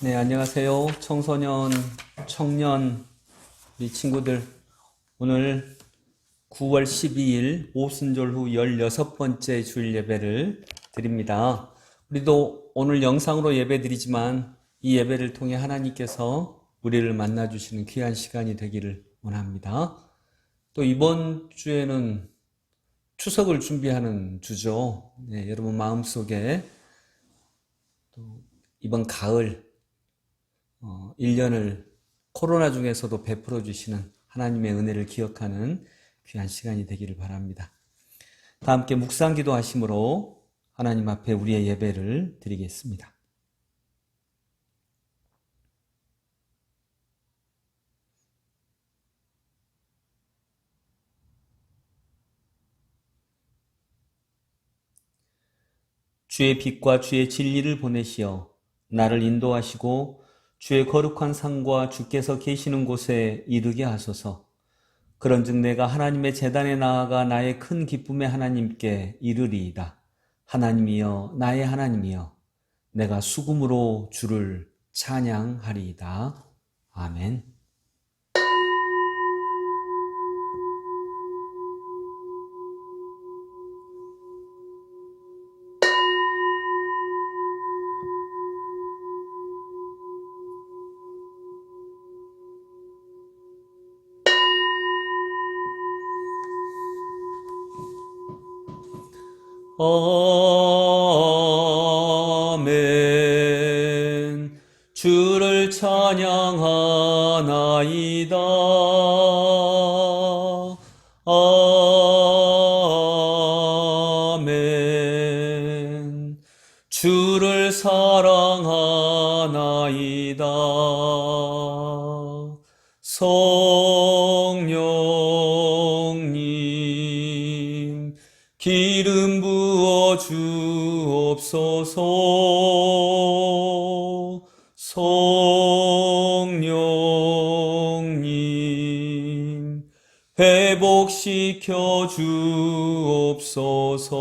네, 안녕하세요. 청소년, 청년, 우리 친구들. 오늘 9월 12일 오순절 후 16번째 주일 예배를 드립니다. 우리도 오늘 영상으로 예배 드리지만 이 예배를 통해 하나님께서 우리를 만나주시는 귀한 시간이 되기를 원합니다. 또 이번 주에는 추석을 준비하는 주죠. 네, 여러분 마음속에 또 이번 가을 1년을 코로나 중에서도 베풀어 주시는 하나님의 은혜를 기억하는 귀한 시간이 되기를 바랍니다. 다 함께 묵상 기도하심으로 하나님 앞에 우리의 예배를 드리겠습니다. 주의 빛과 주의 진리를 보내시어 나를 인도하시고 주의 거룩한 상과 주께서 계시는 곳에 이르게 하소서. 그런즉 내가 하나님의 제단에 나아가 나의 큰 기쁨의 하나님께 이르리이다. 하나님이여, 나의 하나님이여, 내가 수금으로 주를 찬양하리이다. 아멘. 아멘. 주를 찬양하나이다. 아멘. 주를 사랑하나이다. 성령님 기름 부어 주옵소서. 성령님 회복시켜 주옵소서.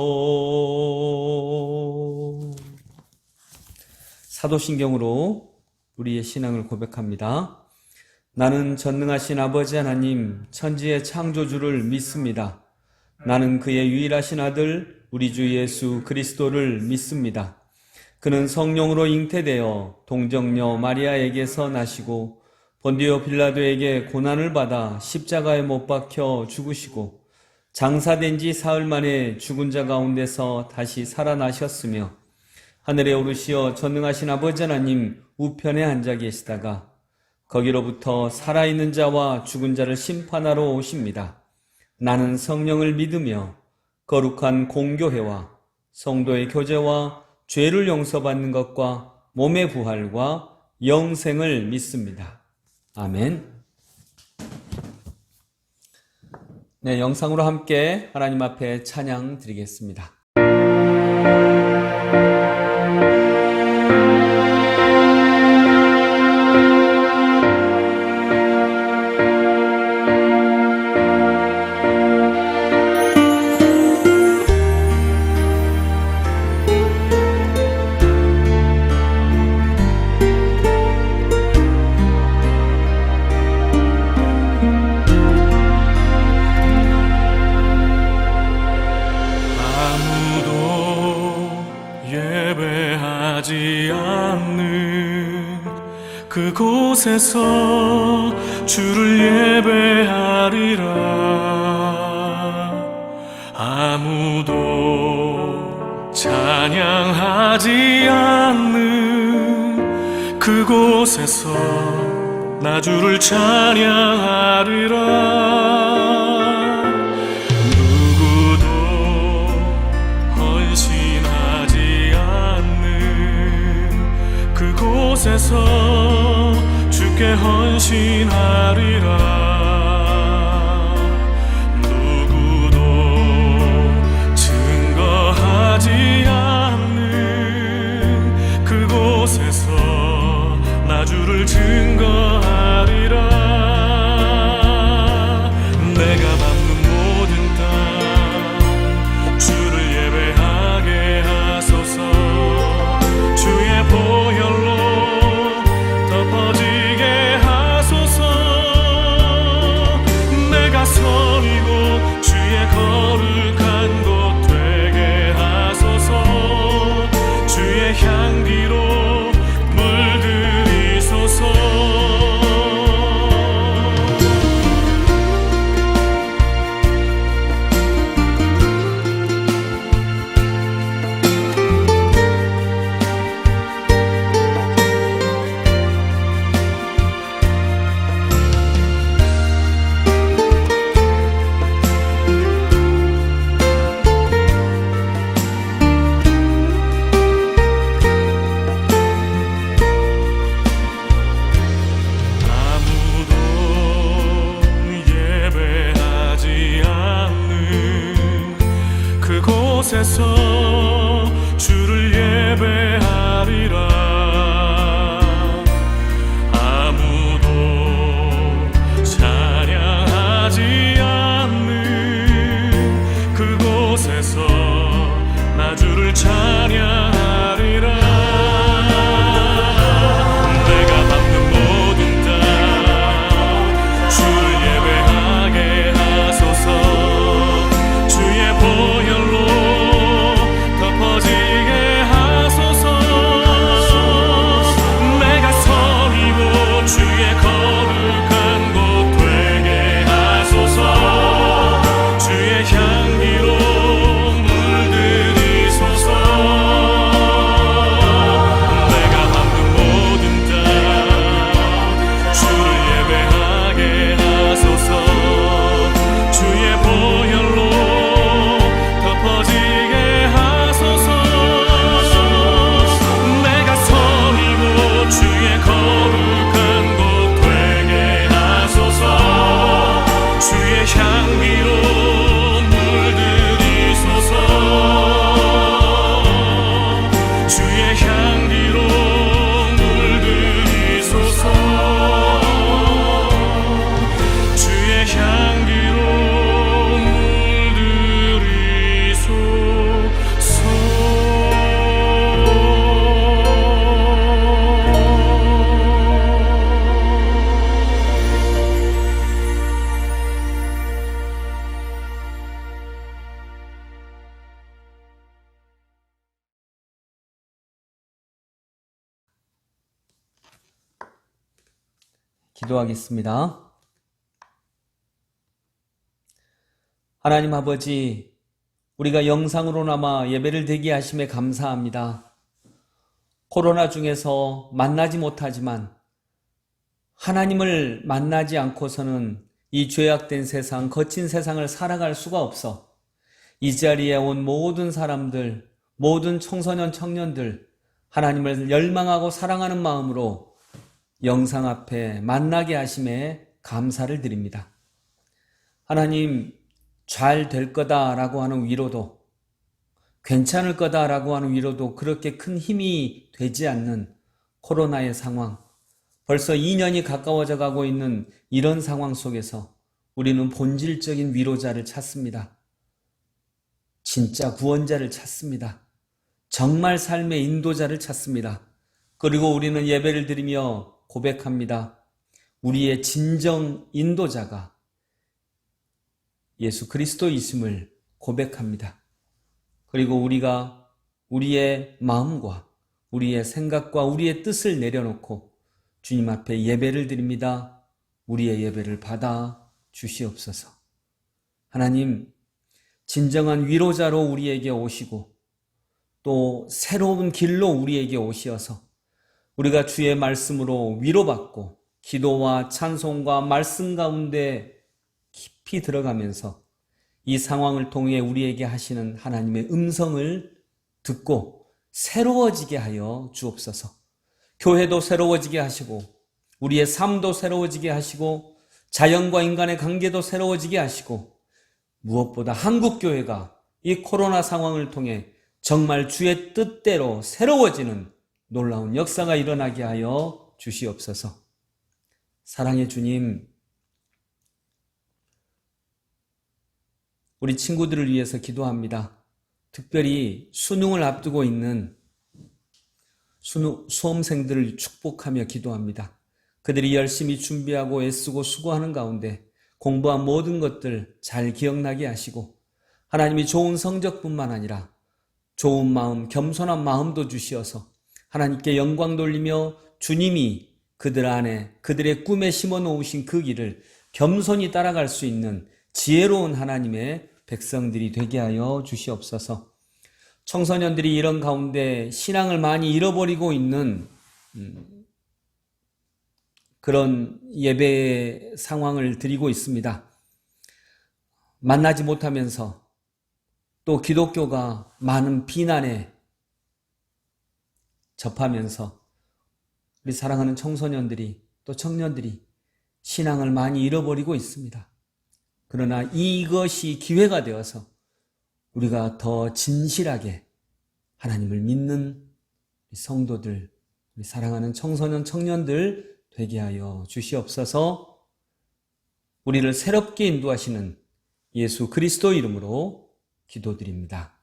사도신경으로 우리의 신앙을 고백합니다. 나는 전능하신 아버지 하나님 천지의 창조주를 믿습니다. 나는 그의 유일하신 아들 우리 주 예수 그리스도를 믿습니다. 그는 성령으로 잉태되어 동정녀 마리아에게서 나시고 본디오 빌라도에게 고난을 받아 십자가에 못 박혀 죽으시고 장사된 지 사흘 만에 죽은 자 가운데서 다시 살아나셨으며 하늘에 오르시어 전능하신 아버지 하나님 우편에 앉아 계시다가 거기로부터 살아있는 자와 죽은 자를 심판하러 오십니다. 나는 성령을 믿으며 거룩한 공교회와 성도의 교제와 죄를 용서받는 것과 몸의 부활과 영생을 믿습니다. 아멘. 네, 영상으로 함께 하나님 앞에 찬양 드리겠습니다. 그곳에서 주를 예배하리라. 아무도 찬양하지 않는 그곳에서 나 주를 찬양하리라. 누구도 헌신하지 않는 그곳에서 주께 헌신하리라. 누구도 증거하지 않는 그곳에서 나 주를 증거하리라. 내가 밟는 모든 땅 주를 예배하게 하소서. 주의 보혈로 기도하겠습니다. 하나님 아버지, 우리가 영상으로나마 예배를 드리게 하심에 감사합니다. 코로나 중에서 만나지 못하지만 하나님을 만나지 않고서는 이 죄악된 세상, 거친 세상을 살아갈 수가 없어 이 자리에 온 모든 사람들, 모든 청소년, 청년들 하나님을 열망하고 사랑하는 마음으로 영상 앞에 만나게 하심에 감사를 드립니다. 하나님, 잘 될 거다라고 하는 위로도, 괜찮을 거다라고 하는 위로도 그렇게 큰 힘이 되지 않는 코로나의 상황, 벌써 2년이 가까워져 가고 있는 이런 상황 속에서 우리는 본질적인 위로자를 찾습니다. 진짜 구원자를 찾습니다. 정말 삶의 인도자를 찾습니다. 그리고 우리는 예배를 드리며 고백합니다. 우리의 진정 인도자가 예수 그리스도이심을 고백합니다. 그리고 우리가 우리의 마음과 우리의 생각과 우리의 뜻을 내려놓고 주님 앞에 예배를 드립니다. 우리의 예배를 받아 주시옵소서. 하나님, 진정한 위로자로 우리에게 오시고 또 새로운 길로 우리에게 오시어서 우리가 주의 말씀으로 위로받고 기도와 찬송과 말씀 가운데 깊이 들어가면서 이 상황을 통해 우리에게 하시는 하나님의 음성을 듣고 새로워지게 하여 주옵소서. 교회도 새로워지게 하시고 우리의 삶도 새로워지게 하시고 자연과 인간의 관계도 새로워지게 하시고 무엇보다 한국교회가 이 코로나 상황을 통해 정말 주의 뜻대로 새로워지는 놀라운 역사가 일어나게 하여 주시옵소서. 사랑의 주님, 우리 친구들을 위해서 기도합니다. 특별히 수능을 앞두고 있는 수험생들을 축복하며 기도합니다. 그들이 열심히 준비하고 애쓰고 수고하는 가운데 공부한 모든 것들 잘 기억나게 하시고 하나님이 좋은 성적뿐만 아니라 좋은 마음, 겸손한 마음도 주시어서 하나님께 영광 돌리며 주님이 그들 안에 그들의 꿈에 심어 놓으신 그 길을 겸손히 따라갈 수 있는 지혜로운 하나님의 백성들이 되게 하여 주시옵소서. 청소년들이 이런 가운데 신앙을 많이 잃어버리고 있는 그런 예배의 상황을 드리고 있습니다. 만나지 못하면서 또 기독교가 많은 비난에 접하면서 우리 사랑하는 청소년들이 또 청년들이 신앙을 많이 잃어버리고 있습니다. 그러나 이것이 기회가 되어서 우리가 더 진실하게 하나님을 믿는 성도들, 우리 사랑하는 청소년, 청년들 되게 하여 주시옵소서. 우리를 새롭게 인도하시는 예수 그리스도 이름으로 기도드립니다.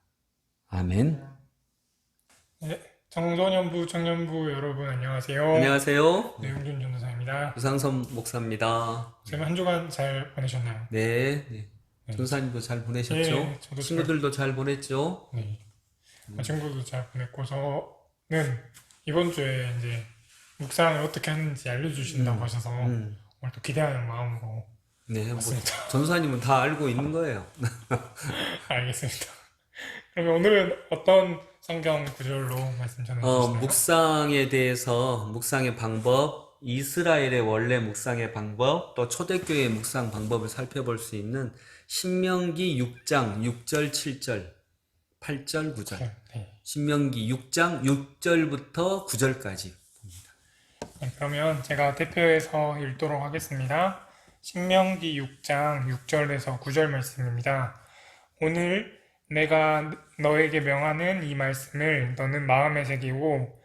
아멘. 네, 청소년부, 청년부 여러분 안녕하세요. 안녕하세요. 네, 용준 전도사입니다. 유상선 목사입니다. 선생님 한 주간 잘 보내셨나요? 네. 전사님도 잘 보내셨죠? 네, 저도 친구들도 잘 보냈죠? 네. 친구도 잘 보냈고서는 이번 주에 이제 묵상을 어떻게 하는지 알려주신다고 하셔서 오늘 또 기대하는 마음으로 네, 맞습니다. 전사님은 다 알고 있는 거예요. 알겠습니다. 그러면 오늘은 어떤 성경 구절로 말씀 전해주시나요? 묵상에 대해서 묵상의 방법, 이스라엘의 원래 묵상의 방법, 또 초대교회의 묵상 방법을 살펴볼 수 있는 신명기 6장 6절, 7절, 8절, 9절. 네. 신명기 6장 6절부터 9절까지 봅니다. 네, 그러면 제가 대표해서 읽도록 하겠습니다. 신명기 6장 6절에서 9절 말씀입니다. 오늘 내가 너에게 명하는 이 말씀을 너는 마음에 새기고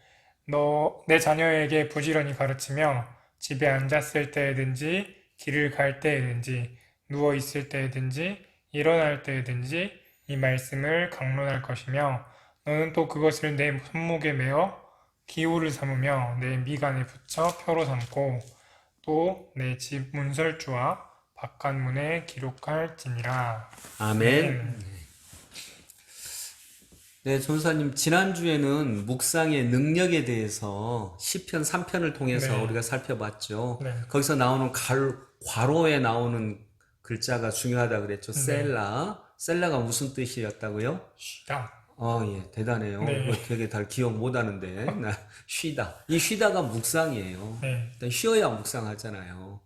내 자녀에게 부지런히 가르치며 집에 앉았을 때든지 길을 갈 때든지 누워 있을 때든지 일어날 때든지 이 말씀을 강론할 것이며 너는 또 그것을 내 손목에 메어 기호를 삼으며 내 미간에 붙여 표로 삼고 또 내 집 문설주와 바깥문에 기록할지니라. 아멘. 네, 전사님, 지난주에는 묵상의 능력에 대해서 시편 3편을 통해서 네. 우리가 살펴봤죠. 네. 거기서 나오는 괄호에 나오는 글자가 중요하다 그랬죠. 네. 셀라. 셀라가 무슨 뜻이었다고요? 쉬다. 예, 대단해요. 네. 이거 되게 다 기억 못 하는데. 쉬다. 이 쉬다가 묵상이에요. 네. 일단 쉬어야 묵상하잖아요.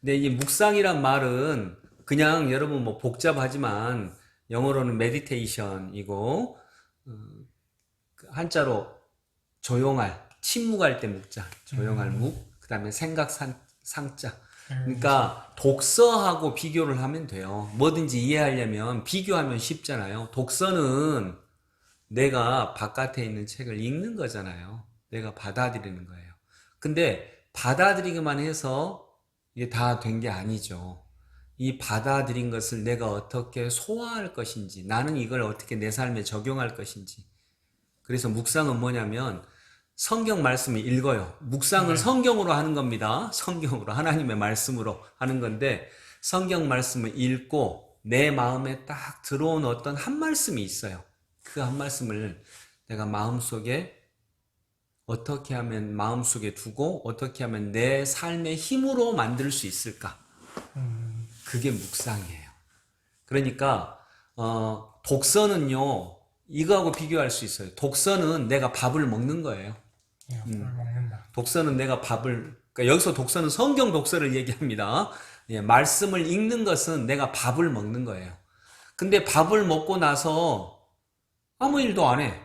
근데 이 묵상이란 말은 그냥 여러분 뭐 복잡하지만 영어로는 메디테이션이고 한자로 조용할, 침묵할 때 묵자. 조용할 묵. 그다음에 생각 상자. 그러니까 독서하고 비교를 하면 돼요. 뭐든지 이해하려면 비교하면 쉽잖아요. 독서는 내가 바깥에 있는 책을 읽는 거잖아요. 내가 받아들이는 거예요. 근데 받아들이기만 해서 이게 다 된 게 아니죠. 이 받아들인 것을 내가 어떻게 소화할 것인지, 나는 이걸 어떻게 내 삶에 적용할 것인지. 그래서 묵상은 뭐냐면 성경 말씀을 읽어요. 묵상은 성경으로 하는 겁니다. 성경으로, 하나님의 말씀으로 하는 건데 성경 말씀을 읽고 내 마음에 딱 들어온 어떤 한 말씀이 있어요. 그 한 말씀을 내가 마음속에 어떻게 하면 마음속에 두고 어떻게 하면 내 삶의 힘으로 만들 수 있을까? 그게 묵상이에요. 그러니까 독서는요, 이거하고 비교할 수 있어요. 독서는 내가 밥을 먹는 거예요. 네, 밥을 먹는다. 독서는 내가 그러니까 여기서 독서는 성경 독서를 얘기합니다. 예, 말씀을 읽는 것은 내가 밥을 먹는 거예요. 근데 밥을 먹고 나서 아무 일도 안 해.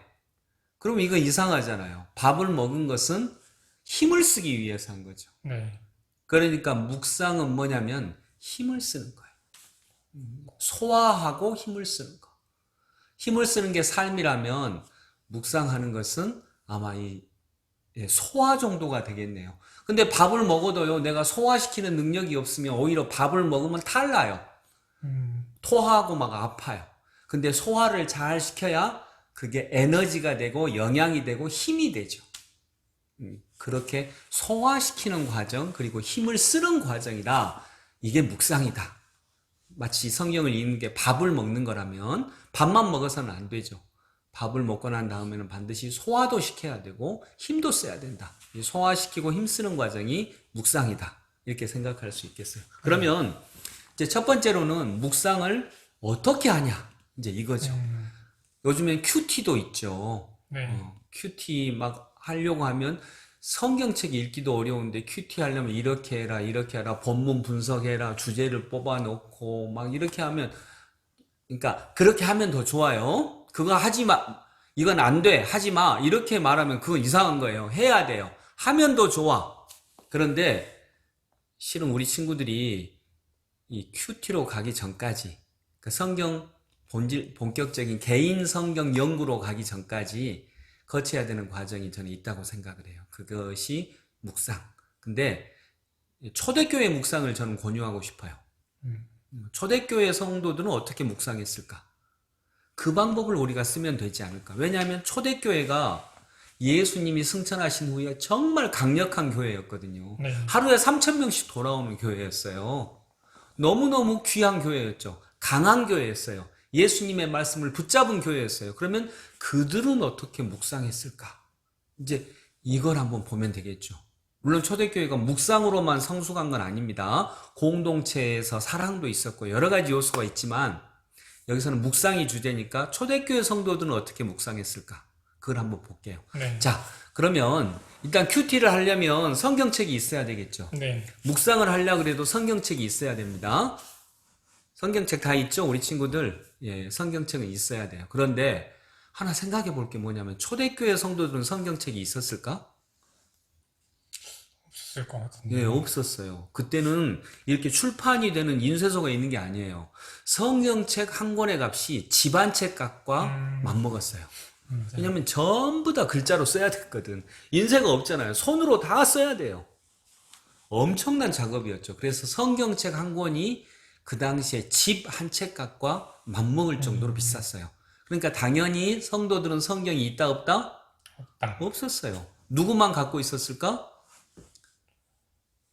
그럼 이거 이상하잖아요. 밥을 먹은 것은 힘을 쓰기 위해서 한 거죠. 네. 그러니까 묵상은 뭐냐면 힘을 쓰는 거예요. 소화하고 힘을 쓰는 거. 힘을 쓰는 게 삶이라면 묵상하는 것은 아마 소화 정도가 되겠네요. 근데 밥을 먹어도요, 내가 소화시키는 능력이 없으면 오히려 밥을 먹으면 탈나요. 토하고 막 아파요. 근데 소화를 잘 시켜야 그게 에너지가 되고 영양이 되고 힘이 되죠. 그렇게 소화시키는 과정, 그리고 힘을 쓰는 과정이라 이게 묵상이다. 마치 성경을 읽는 게 밥을 먹는 거라면 밥만 먹어서는 안 되죠. 밥을 먹고 난 다음에는 반드시 소화도 시켜야 되고 힘도 써야 된다. 소화시키고 힘 쓰는 과정이 묵상이다. 이렇게 생각할 수 있겠어요. 그러면 이제 첫 번째로는 묵상을 어떻게 하냐? 이제 이거죠. 요즘엔 큐티도 있죠. 네. 큐티 막 하려고 하면 성경책 읽기도 어려운데 큐티 하려면 이렇게 해라, 이렇게 해라, 본문 분석해라, 주제를 뽑아놓고 막 이렇게 하면, 그러니까 그렇게 하면 더 좋아요. 그거 하지 마, 이건 안 돼, 하지 마, 이렇게 말하면 그건 이상한 거예요. 해야 돼요. 하면 더 좋아. 그런데 실은 우리 친구들이 이 큐티로 가기 전까지, 그 성경 본격적인 개인 성경 연구로 가기 전까지 거쳐야 되는 과정이 저는 있다고 생각을 해요. 그것이 묵상. 근데 초대교회 묵상을 저는 권유하고 싶어요. 초대교회 성도들은 어떻게 묵상했을까? 그 방법을 우리가 쓰면 되지 않을까? 왜냐하면 초대교회가 예수님이 승천하신 후에 정말 강력한 교회였거든요. 네. 하루에 3,000명씩 돌아오는 교회였어요. 너무너무 귀한 교회였죠. 강한 교회였어요. 예수님의 말씀을 붙잡은 교회였어요. 그러면 그들은 어떻게 묵상했을까? 이제 이걸 한번 보면 되겠죠. 물론 초대교회가 묵상으로만 성숙한 건 아닙니다. 공동체에서 사랑도 있었고 여러 가지 요소가 있지만 여기서는 묵상이 주제니까 초대교회 성도들은 어떻게 묵상했을까? 그걸 한번 볼게요. 네. 자, 그러면 일단 큐티를 하려면 성경책이 있어야 되겠죠. 네. 묵상을 하려고 해도 성경책이 있어야 됩니다. 성경책 다 있죠? 우리 친구들. 예, 성경책은 있어야 돼요. 그런데 하나 생각해 볼 게 뭐냐면 초대교회 성도들은 성경책이 있었을까? 없을 것 같은데. 예, 없었어요. 그때는 이렇게 출판이 되는 인쇄소가 있는 게 아니에요. 성경책 한 권의 값이 집안책 값과 맞먹었어요. 왜냐면 전부 다 글자로 써야 됐거든. 인쇄가 없잖아요. 손으로 다 써야 돼요. 엄청난 작업이었죠. 그래서 성경책 한 권이 그 당시에 집 한 책 값과 맞먹을 정도로 비쌌어요. 그러니까 당연히 성도들은 성경이 있다 없다? 없다. 없었어요. 누구만 갖고 있었을까?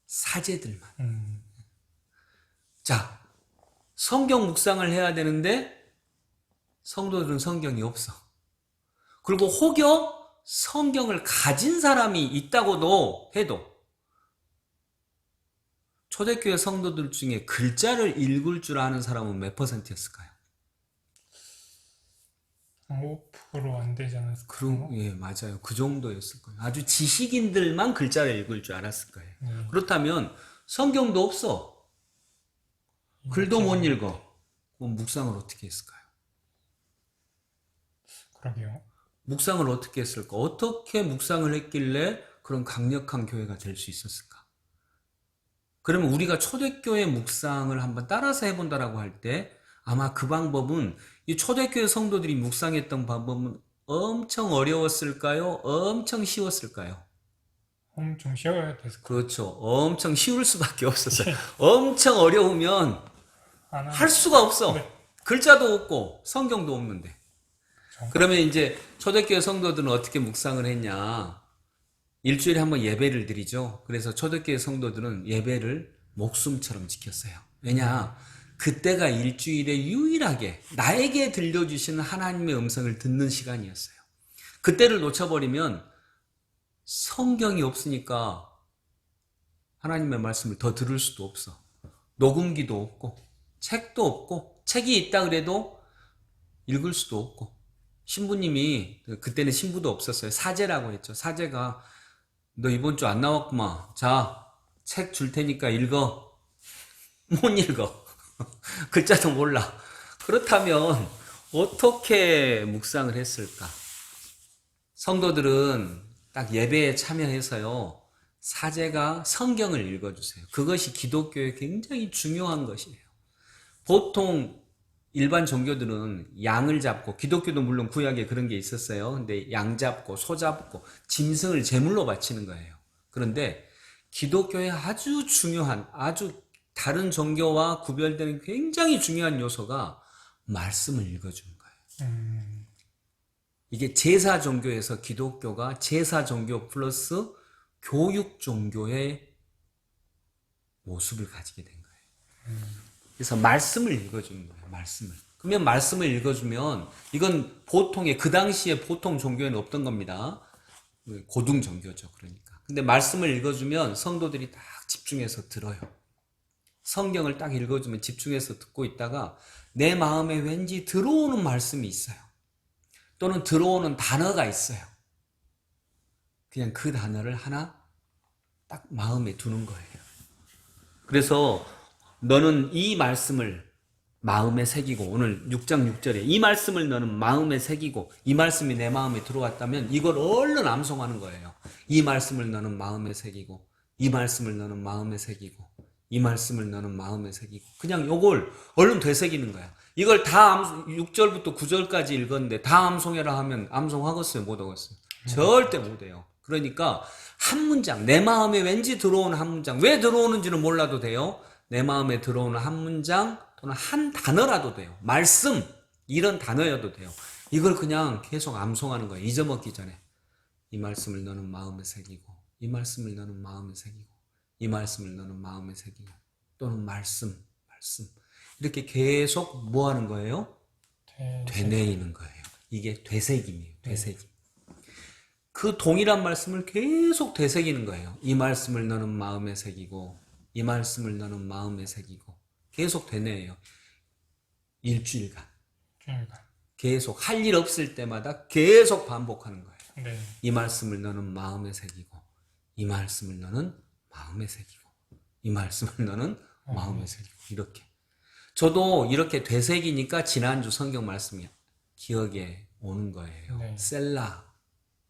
사제들만. 자, 성경 묵상을 해야 되는데 성도들은 성경이 없어. 그리고 혹여 성경을 가진 사람이 있다고도 해도 초대교회 성도들 중에 글자를 읽을 줄 아는 사람은 몇 %였을까요? 5%안 되지 않았을까요? 예, 맞아요. 그 정도였을 거예요. 아주 지식인들만 글자를 읽을 줄 알았을 거예요. 그렇다면 성경도 없어. 글도 못 읽어. 그럼 묵상을 어떻게 했을까요? 그러게요. 묵상을 어떻게 했을까? 어떻게 묵상을 했길래 그런 강력한 교회가 될 수 있었을까? 그러면 우리가 초대교회 묵상을 한번 따라서 해본다라고 할 때 아마 그 방법은 이 초대교회 성도들이 묵상했던 방법은 엄청 어려웠을까요? 엄청 쉬웠을까요? 엄청 쉬워야 됐을 것 그렇죠. 엄청 쉬울 수밖에 없었어요. 엄청 어려우면 같아요. 할 수가 없어. 네. 글자도 없고 성경도 없는데. 그렇죠. 그러면 이제 초대교회 성도들은 어떻게 묵상을 했냐? 일주일에 한번 예배를 드리죠. 그래서 초대교회 성도들은 예배를 목숨처럼 지켰어요. 왜냐? 그때가 일주일에 유일하게 나에게 들려주시는 하나님의 음성을 듣는 시간이었어요. 그때를 놓쳐버리면 성경이 없으니까 하나님의 말씀을 더 들을 수도 없어. 녹음기도 없고 책도 없고 책이 있다 그래도 읽을 수도 없고 신부님이 그때는 신부도 없었어요. 사제라고 했죠. 사제가 너 이번 주 안 나왔구만. 자, 책 줄 테니까 읽어. 못 읽어. 글자도 몰라. 그렇다면 어떻게 묵상을 했을까? 성도들은 딱 예배에 참여해서요. 사제가 성경을 읽어주세요. 그것이 기독교에 굉장히 중요한 것이에요. 보통 일반 종교들은 양을 잡고, 기독교도 물론 구약에 그런 게 있었어요. 근데 양 잡고 소 잡고 짐승을 제물로 바치는 거예요. 그런데 기독교에 아주 중요한, 아주 다른 종교와 구별되는 굉장히 중요한 요소가 말씀을 읽어주는 거예요. 이게 제사 종교에서 기독교가 제사 종교 플러스 교육 종교의 모습을 가지게 된 거예요. 그래서 말씀을 읽어주는 거예요. 말씀을. 그러면 말씀을 읽어주면 이건 보통의 그 당시에 보통 종교에는 없던 겁니다. 고등 종교죠. 그러니까. 근데 말씀을 읽어주면 성도들이 딱 집중해서 들어요. 성경을 딱 읽어주면 집중해서 듣고 있다가 내 마음에 왠지 들어오는 말씀이 있어요. 또는 들어오는 단어가 있어요. 그냥 그 단어를 하나 딱 마음에 두는 거예요. 그래서 너는 이 말씀을 마음에 새기고, 오늘 6장 6절에 이 말씀을 너는 마음에 새기고, 이 말씀이 내 마음에 들어왔다면 이걸 얼른 암송하는 거예요. 이 말씀을 너는 마음에 새기고, 이 말씀을 너는 마음에 새기고, 이 말씀을 너는 마음에 새기고, 그냥 요걸 얼른 되새기는 거야. 이걸 다 6절부터 9절까지 읽었는데 다 암송해라 하면 암송하겠어요? 못 하겠어요? 절대 못 해요. 그러니까 한 문장, 내 마음에 왠지 들어오는 한 문장, 왜 들어오는지는 몰라도 돼요. 내 마음에 들어오는 한 문장 또는 한 단어라도 돼요. 말씀, 이런 단어여도 돼요. 이걸 그냥 계속 암송하는 거예요. 잊어먹기 전에. 이 말씀을 너는 마음에 새기고, 이 말씀을 너는 마음에 새기고, 이 말씀을 너는 마음에 새기고, 또는 말씀. 이렇게 계속 뭐 하는 거예요? 되뇌이는 거예요. 이게 되새김이에요. 되새김. 그 동일한 말씀을 계속 되새기는 거예요. 이 말씀을 너는 마음에 새기고, 이 말씀을 너는 마음에 새기고, 계속 되뇌요. 일주일간. 계속 할 일 없을 때마다 계속 반복하는 거예요. 네. 이 말씀을 너는 마음에 새기고, 이 말씀을 너는 마음에 새기고, 이 말씀을 너는 마음에 새기고, 이렇게. 저도 이렇게 되새기니까 지난주 성경 말씀이 기억에 오는 거예요. 네. 셀라,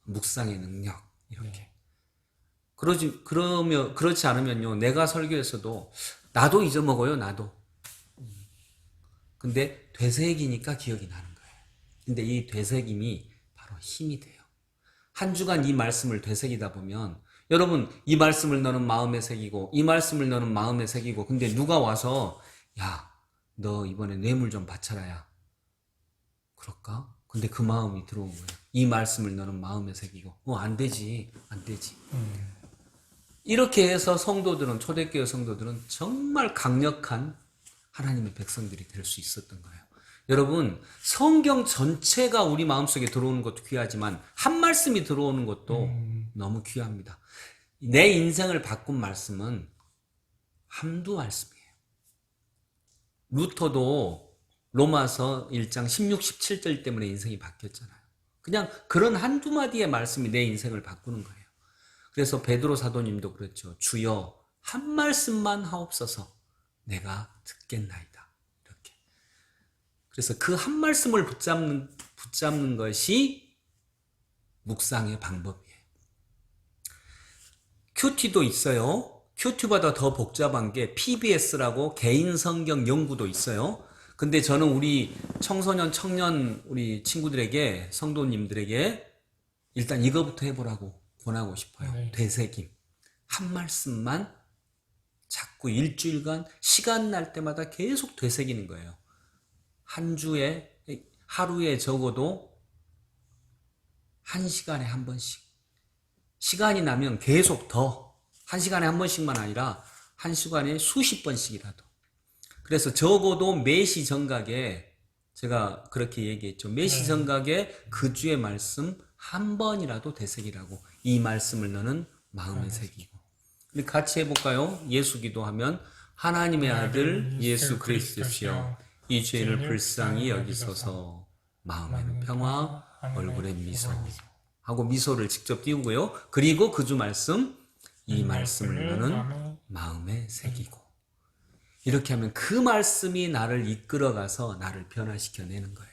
묵상의 능력, 이렇게. 그렇지 않으면요, 내가 설교에서도 나도 잊어먹어요, 나도. 근데 되새기니까 기억이 나는 거예요. 근데 이 되새김이 바로 힘이 돼요. 한 주간 이 말씀을 되새기다 보면, 여러분, 이 말씀을 너는 마음에 새기고, 이 말씀을 너는 마음에 새기고, 근데 누가 와서, 야, 너 이번에 뇌물 좀 바쳐라야. 그럴까? 근데 그 마음이 들어온 거예요. 이 말씀을 너는 마음에 새기고, 안 되지. 이렇게 해서 성도들은, 초대교회 성도들은 정말 강력한 하나님의 백성들이 될 수 있었던 거예요. 여러분, 성경 전체가 우리 마음속에 들어오는 것도 귀하지만 한 말씀이 들어오는 것도 너무 귀합니다. 내 인생을 바꾼 말씀은 한두 말씀이에요. 루터도 로마서 1장 16, 17절 때문에 인생이 바뀌었잖아요. 그냥 그런 한두 마디의 말씀이 내 인생을 바꾸는 거예요. 그래서 베드로 사도님도 그렇죠. 주여 한 말씀만 하옵소서 내가 듣겠나이다. 이렇게. 그래서 그 한 말씀을 붙잡는 것이 묵상의 방법이에요. 큐티도 있어요. 큐티보다 더 복잡한 게 PBS라고 개인 성경 연구도 있어요. 근데 저는 우리 청소년, 청년 우리 친구들에게, 성도님들에게 일단 이거부터 해보라고 권하고 싶어요. 네. 되새김. 한 말씀만 자꾸 일주일간 시간 날 때마다 계속 되새기는 거예요. 한 주에, 하루에 적어도 1시간에 한 번씩. 시간이 나면 계속 더, 1시간에 한 번씩만 아니라 1시간에 수십 번씩이라도. 그래서 적어도 매시 정각에, 제가 그렇게 얘기했죠. 매시 정각에 그 주의 말씀 한 번이라도 되새기라고. 이 말씀을 너는 마음에 새기고. 우리 같이 해볼까요? 예수 기도하면 하나님의 아들 예수 그리스도시여 이 죄를 불쌍히 여기소서. 마음에는 평화, 얼굴에 미소 하고 미소를 직접 띄우고요. 그리고 그 주 말씀, 이 말씀을 너는 마음에 새기고. 이렇게 하면 그 말씀이 나를 이끌어가서 나를 변화시켜내는 거예요.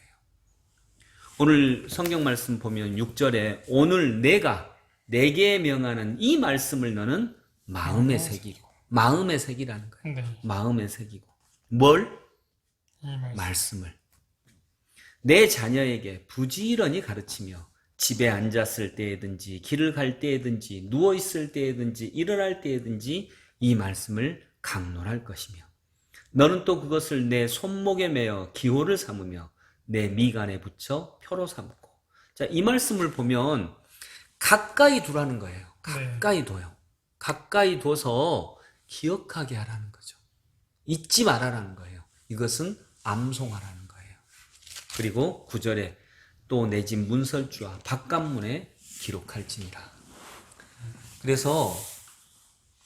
오늘 성경 말씀 보면 6절에 오늘 내가 내게 명하는 이 말씀을 너는 마음에 새기고. 마음에 새기라는 거예요. 네. 마음에 새기고. 뭘? 이 말씀. 말씀을. 내 자녀에게 부지런히 가르치며 집에 앉았을 때에든지 길을 갈 때에든지 누워있을 때에든지 일어날 때에든지 이 말씀을 강론할 것이며 너는 또 그것을 내 손목에 매어 기호를 삼으며 내 미간에 붙여 표로 삼고. 자, 이 말씀을 보면 가까이 두라는 거예요. 가까이 둬요. 가까이 둬서 기억하게 하라는 거죠. 잊지 말아라는 거예요. 이것은 암송하라는 거예요. 그리고 9절에 또 내 집 문설주와 바깥문에 기록할지니라. 그래서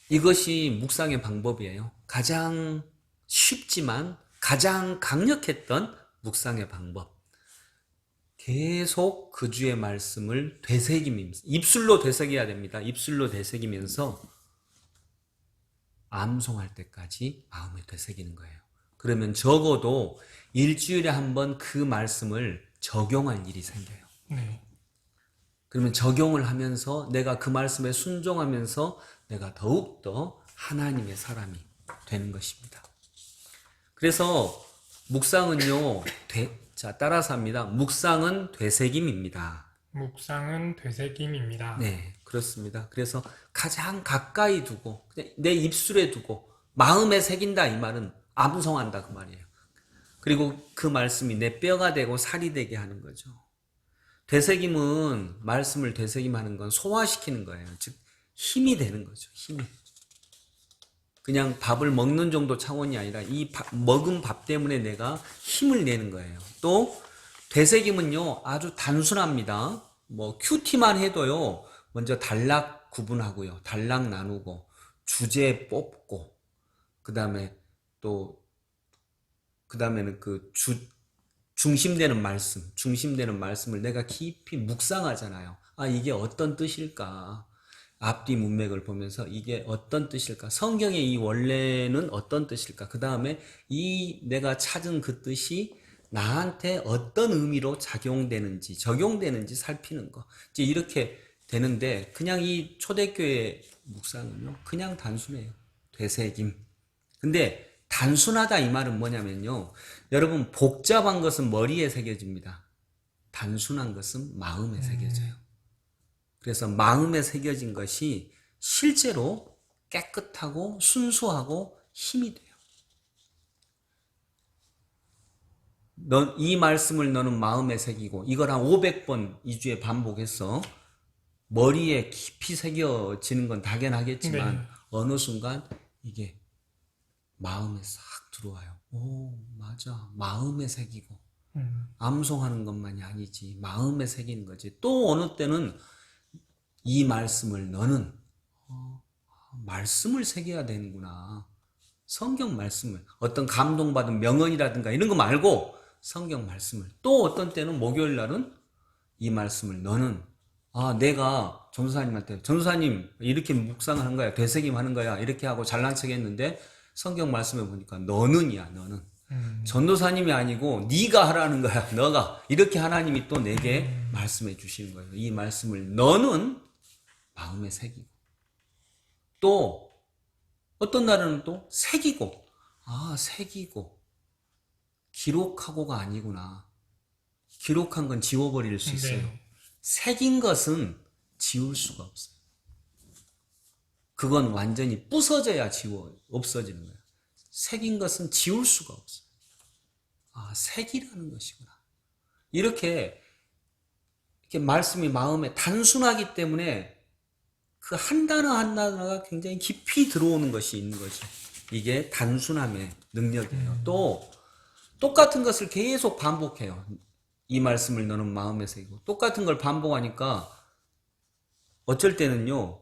이것이 묵상의 방법이에요. 가장 쉽지만 가장 강력했던 묵상의 방법. 계속 그 주의 말씀을 되새기면서, 입술로 되새겨야 됩니다. 입술로 되새기면서 암송할 때까지 마음에 되새기는 거예요. 그러면 적어도 일주일에 한 번 그 말씀을 적용할 일이 생겨요. 네. 그러면 적용을 하면서 내가 그 말씀에 순종하면서 내가 더욱더 하나님의 사람이 되는 것입니다. 그래서 묵상은요, 자, 따라서 합니다. 묵상은 되새김입니다. 묵상은 되새김입니다. 네, 그렇습니다. 그래서 가장 가까이 두고, 내 입술에 두고, 마음에 새긴다 이 말은 암송한다 그 말이에요. 그리고 그 말씀이 내 뼈가 되고 살이 되게 하는 거죠. 되새김은, 말씀을 되새김하는 건 소화시키는 거예요. 즉, 힘이 되는 거죠. 힘이. 그냥 밥을 먹는 정도 차원이 아니라 이 먹은 밥 때문에 내가 힘을 내는 거예요. 또 되새김은요 아주 단순합니다. 뭐 큐티만 해도요 먼저 단락 구분하고요, 단락 나누고 주제 뽑고 그 다음에는 그 중심되는 말씀을 내가 깊이 묵상하잖아요. 아, 이게 어떤 뜻일까? 앞뒤 문맥을 보면서 이게 어떤 뜻일까? 성경의 이 원래는 어떤 뜻일까? 그 다음에 이 내가 찾은 그 뜻이 나한테 어떤 의미로 적용되는지 살피는 거. 이제 이렇게 되는데, 그냥 이 초대교회 묵상은요, 그냥 단순해요. 되새김. 근데 단순하다 이 말은 뭐냐면요, 여러분, 복잡한 것은 머리에 새겨집니다. 단순한 것은 마음에 새겨져요. 그래서 마음에 새겨진 것이 실제로 깨끗하고 순수하고 힘이 돼요. 이 말씀을 너는 마음에 새기고, 이걸 한 500번 2주에 반복해서 머리에 깊이 새겨지는 건 당연하겠지만 네. 어느 순간 이게 마음에 싹 들어와요. 오, 맞아. 마음에 새기고. 암송하는 것만이 아니지. 마음에 새기는 거지. 또 어느 때는 이 말씀을 너는 말씀을 새겨야 되는구나. 성경 말씀을. 어떤 감동받은 명언이라든가 이런 거 말고 성경 말씀을. 또 어떤 때는 목요일 날은 이 말씀을 너는 내가 전도사님한테 전도사님 이렇게 묵상을 한 거야. 되새김 하는 거야. 이렇게 하고 잘난 척 했는데 성경 말씀에 보니까 너는이야. 너는. 전도사님이 아니고 네가 하라는 거야. 너가. 이렇게 하나님이 또 내게 말씀해 주시는 거예요. 이 말씀을 너는 마음에 새기고 또 어떤 날은 또 새기고 새기고 기록하고가 아니구나. 기록한 건 지워버릴 수 있어요. 네. 새긴 것은 지울 수가 없어요. 그건 완전히 부서져야 없어지는 거예요. 새긴 것은 지울 수가 없어요. 색이라는 것이구나. 이렇게 말씀이 마음에 단순하기 때문에 그 한 단어 한 단어가 굉장히 깊이 들어오는 것이 있는 거죠. 이게 단순함의 능력이에요. 또 똑같은 것을 계속 반복해요. 이 말씀을 너는 마음에 새기고 똑같은 걸 반복하니까 어쩔 때는요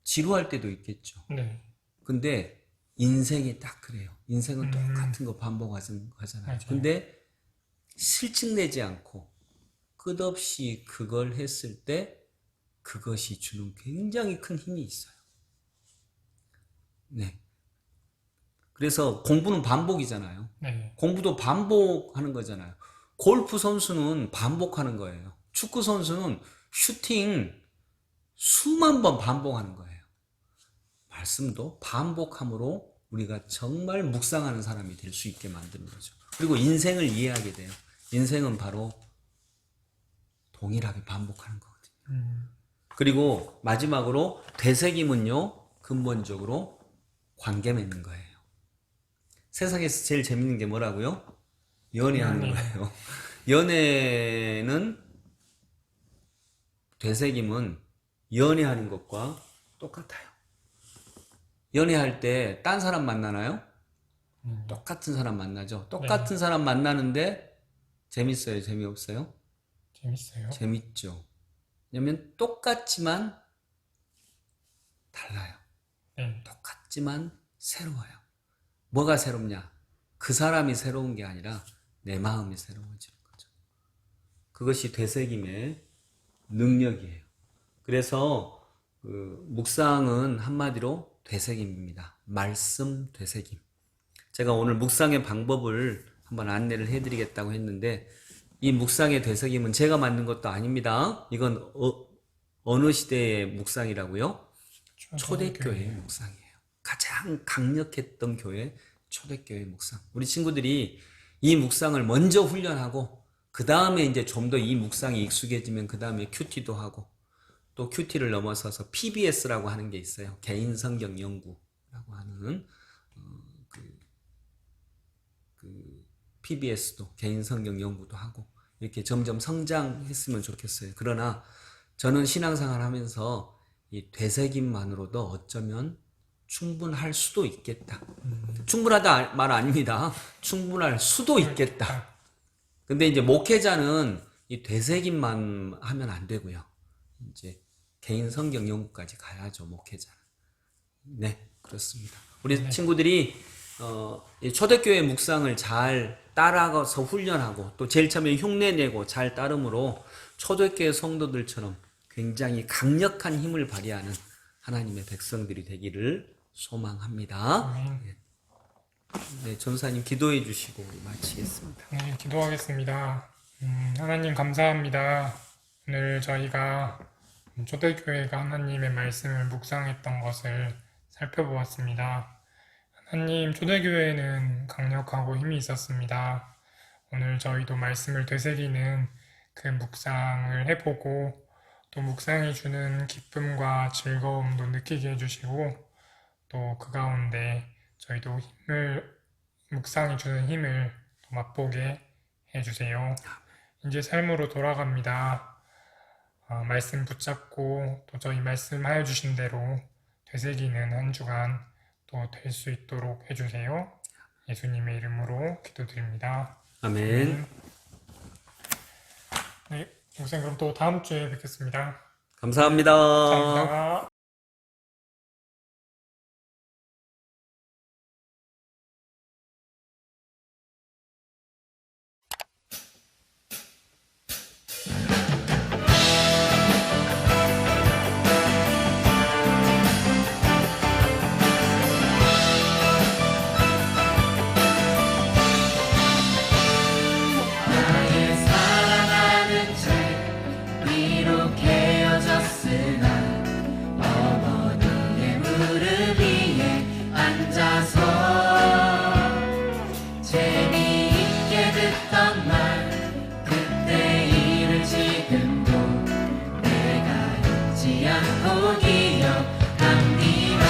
지루할 때도 있겠죠. 네. 근데 인생이 딱 그래요. 인생은 똑같은 거 반복하잖아요. 맞아요. 근데 실증내지 않고 끝없이 그걸 했을 때 그것이 주는 굉장히 큰 힘이 있어요. 네. 그래서 공부는 반복이잖아요. 네. 공부도 반복하는 거잖아요. 골프 선수는 반복하는 거예요. 축구 선수는 슈팅 수만 번 반복하는 거예요. 말씀도 반복함으로 우리가 정말 묵상하는 사람이 될 수 있게 만드는 거죠. 그리고 인생을 이해하게 돼요. 인생은 바로 동일하게 반복하는 거거든요. 그리고 마지막으로 되새김은요 근본적으로 관계 맺는 거예요. 세상에서 제일 재밌는 게 뭐라고요? 연애하는 거예요. 연애는 되새김은 연애하는 것과 똑같아요. 연애할 때 딴 사람 만나나요? 똑같은 사람 만나죠. 똑같은 사람 만나는데 재밌어요? 재미없어요? 재밌어요. 재밌죠. 왜냐면 똑같지만 달라요. 네. 똑같지만 새로워요. 뭐가 새롭냐? 그 사람이 새로운 게 아니라 내 마음이 새로워지는 거죠. 그것이 되새김의 능력이에요. 그래서 묵상은 한마디로 되새김입니다. 말씀 되새김. 제가 오늘 묵상의 방법을 한번 안내를 해드리겠다고 했는데 이 묵상의 되새김은 제가 만든 것도 아닙니다. 이건 어느 시대의 묵상이라고요? 초대교회의 묵상이에요. 가장 강력했던 교회 초대교회 묵상. 우리 친구들이 이 묵상을 먼저 훈련하고 그 다음에 이제 좀 더 이 묵상이 익숙해지면 그 다음에 큐티도 하고 또 큐티를 넘어서서 PBS라고 하는 게 있어요. 개인 성경 연구라고 하는 PBS도 개인 성경 연구도 하고 이렇게 점점 성장했으면 좋겠어요. 그러나 저는 신앙생활 하면서 이 되새김만으로도 어쩌면 충분할 수도 있겠다. 충분하다 말 아닙니다. 충분할 수도 있겠다. 근데 이제 목회자는 이 되새김만 하면 안 되고요. 이제 개인 성경 연구까지 가야죠, 목회자는. 네, 그렇습니다. 우리 친구들이 이 초대교회 묵상을 잘 따라가서 훈련하고 또 제일 처음에 흉내내고 잘 따름으로 초대교회 성도들처럼 굉장히 강력한 힘을 발휘하는 하나님의 백성들이 되기를 소망합니다. 네, 전사님 기도해 주시고 우리 마치겠습니다. 네, 기도하겠습니다. 하나님 감사합니다. 오늘 저희가 초대교회가 하나님의 말씀을 묵상했던 것을 살펴보았습니다. 하나님, 초대교회는 강력하고 힘이 있었습니다. 오늘 저희도 말씀을 되새기는 그 묵상을 해보고 또 묵상이 주는 기쁨과 즐거움도 느끼게 해주시고 또 그 가운데 저희도 묵상이 주는 힘을 또 맛보게 해주세요. 이제 삶으로 돌아갑니다. 말씀 붙잡고 또 저희 말씀하여 주신 대로 되새기는 한 주간 또 될 수 있도록 해주세요. 예수님의 이름으로 기도드립니다. 아멘. 네, 우선 그럼 또 다음 주에 뵙겠습니다. 감사합니다. 감사합니다. 나의 사랑하는 죄 비록 헤어졌으나 어머니의 무릎 위에 앉아서 재미있게 듣던 말 그때 일을 지금도 내가 잊지 않고 기억합니다.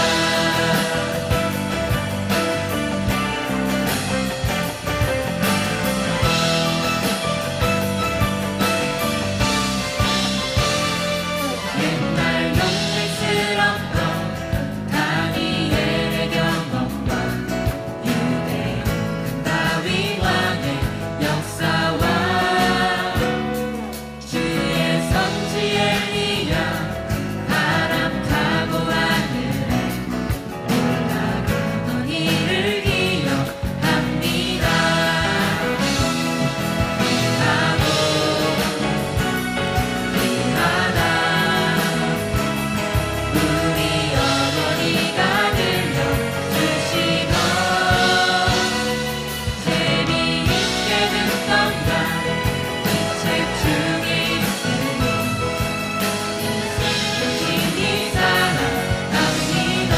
옛날 용맹스럽던 다니엘의 경험과 유대인 큰 다윗 왕의 역사와 주의 선지 엘리야 바람 타고 하늘에 올라가던 일을 기억합니다. 우리 어머니가 들려주시던 재미있게 듣던 말 이 책 중에 있으니 당신이 사랑합니다.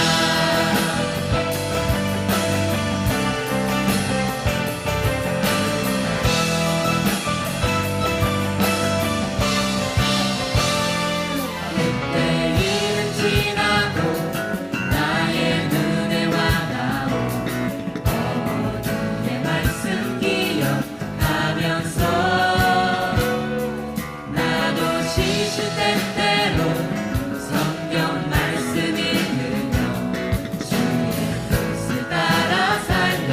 그때 일은 지나고 나의 눈에 와닿고 어머니의 말씀 기억하면서 나도 시시때때로 성경 말씀 읽으며 주의 뜻을 따라 살려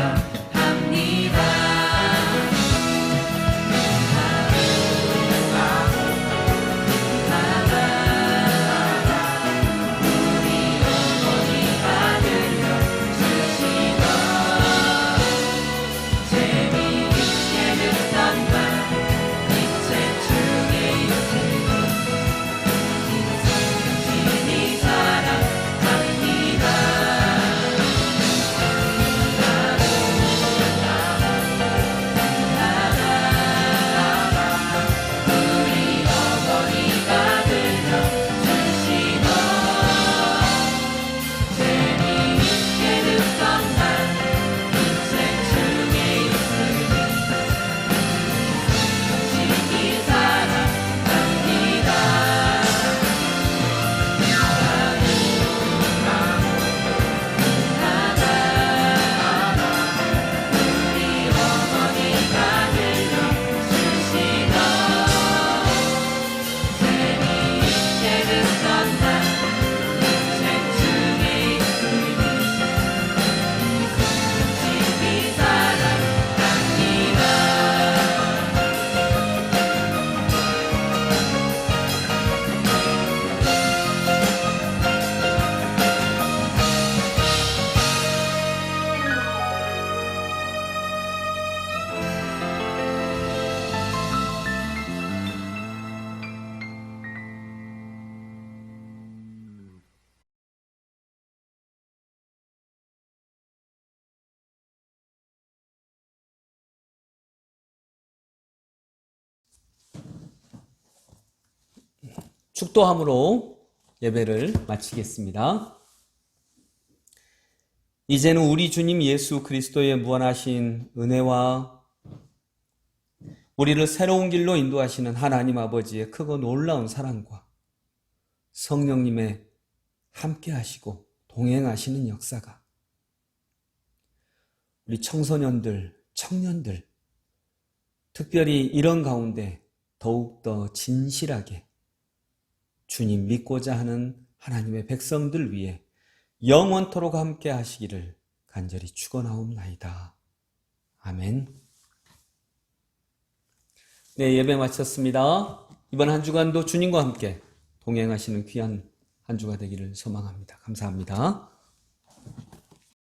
합니다. 우리 어머니가 들려주시던 재미있게 듣던 말 이 책 중에 있으니 당신이 사랑합니다. 우리 어머니가 들려주시던 재미있게 듣던 말 이 책 중에 있으니 당신이 사랑합니다. 우리 어머니가 들려주시던 재미있게 듣던 말 이 책 중에 있으니 당신이 사랑합니다. 축도함으로 예배를 마치겠습니다. 이제는 우리 주님 예수 그리스도의 무한하신 은혜와 우리를 새로운 길로 인도하시는 하나님 아버지의 크고 놀라운 사랑과 성령님의 함께 하시고 동행하시는 역사가 우리 청소년들, 청년들, 특별히 이런 가운데 더욱더 진실하게 주님 믿고자 하는 하나님의 백성들 위해 영원토록 함께 하시기를 간절히 축원하옵나이다. 아멘. 네, 예배 마쳤습니다. 이번 한 주간도 주님과 함께 동행하시는 귀한 한 주가 되기를 소망합니다. 감사합니다.